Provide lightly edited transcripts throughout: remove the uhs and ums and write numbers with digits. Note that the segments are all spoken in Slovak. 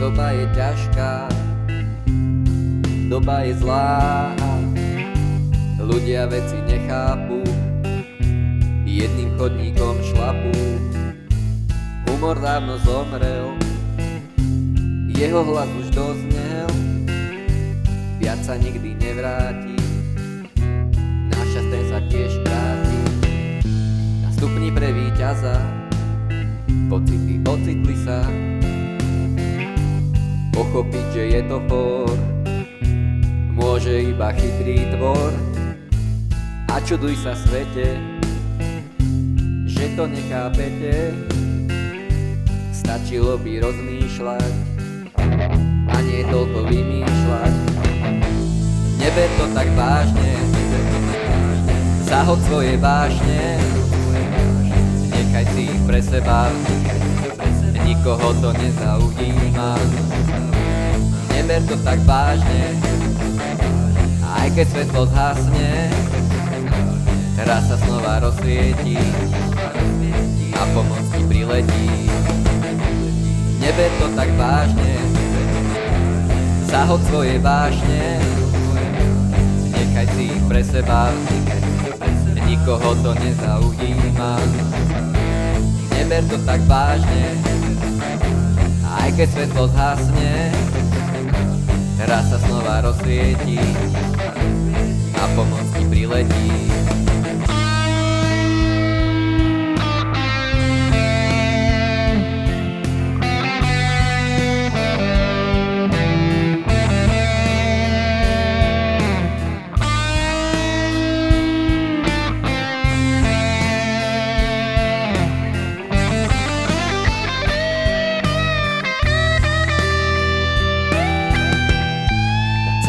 Doba je ťažká, doba je zlá, ľudia veci nechápu, jedným chodníkom šlapú. Humor dávno zomrel, jeho hlas už doznel, viac sa nikdy nevráti, náš čas ten sa tiež kráti. Na stupni pre víťaza pocity ocitli sa, pochopiť, že je to fór, môže iba chytrý tvor. A čuduj sa svete, že to nechápete, stačilo by rozmýšľať a nie toľko vymýšľať. Neber to tak vážne, zahod svoje vášne, nechaj si ich pre seba, nikoho to nezaujíma. Neber to tak vážne, aj keď svetlo zhasne, raz sa znova rozsvietí a pomoc ti priletí. Neber to tak vážne, zahod svoje vášne, nechaj si ich pre seba, nikoho to nezaujíma. Neber to tak vážne, aj keď svetlo zhasne, raz sa znova rozsvietí a pomoc ti priletí.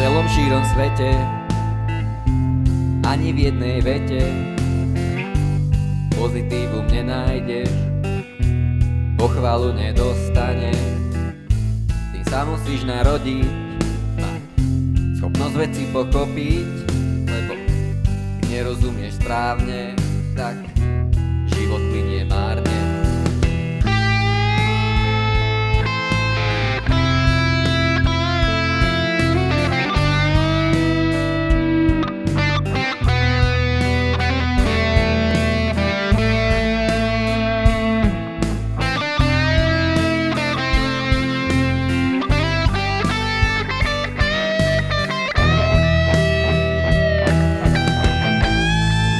V celom šírom svete, ani v jednej vete pozitívum nenájdeš, pochvalu nedostaneš. Ty sa musíš narodiť, mať schopnosť veci pochopiť, lebo keď nerozumieš správne, tak život plynie márne.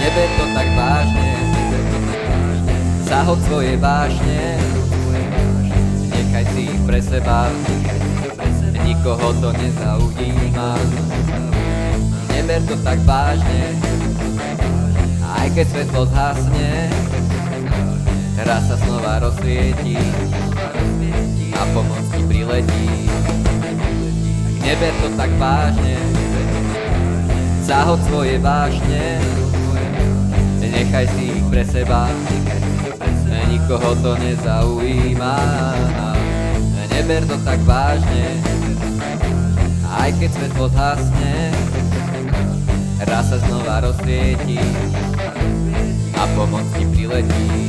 Neber to tak vážne, zahod svoje vášne, nechaj si ich pre seba, nikoho to nezaujíma. Neber to tak vážne, aj keď svetlo zhasne, raz sa znova rozsvietí a pomoc ti priletí. Neber to tak vážne, zahod svoje vášne, nechaj si ich pre seba, nikoho to nezaujíma. Neber to tak vážne, aj keď svetlo zhasne, raz sa znova rozsvietí a pomoc ti priletí.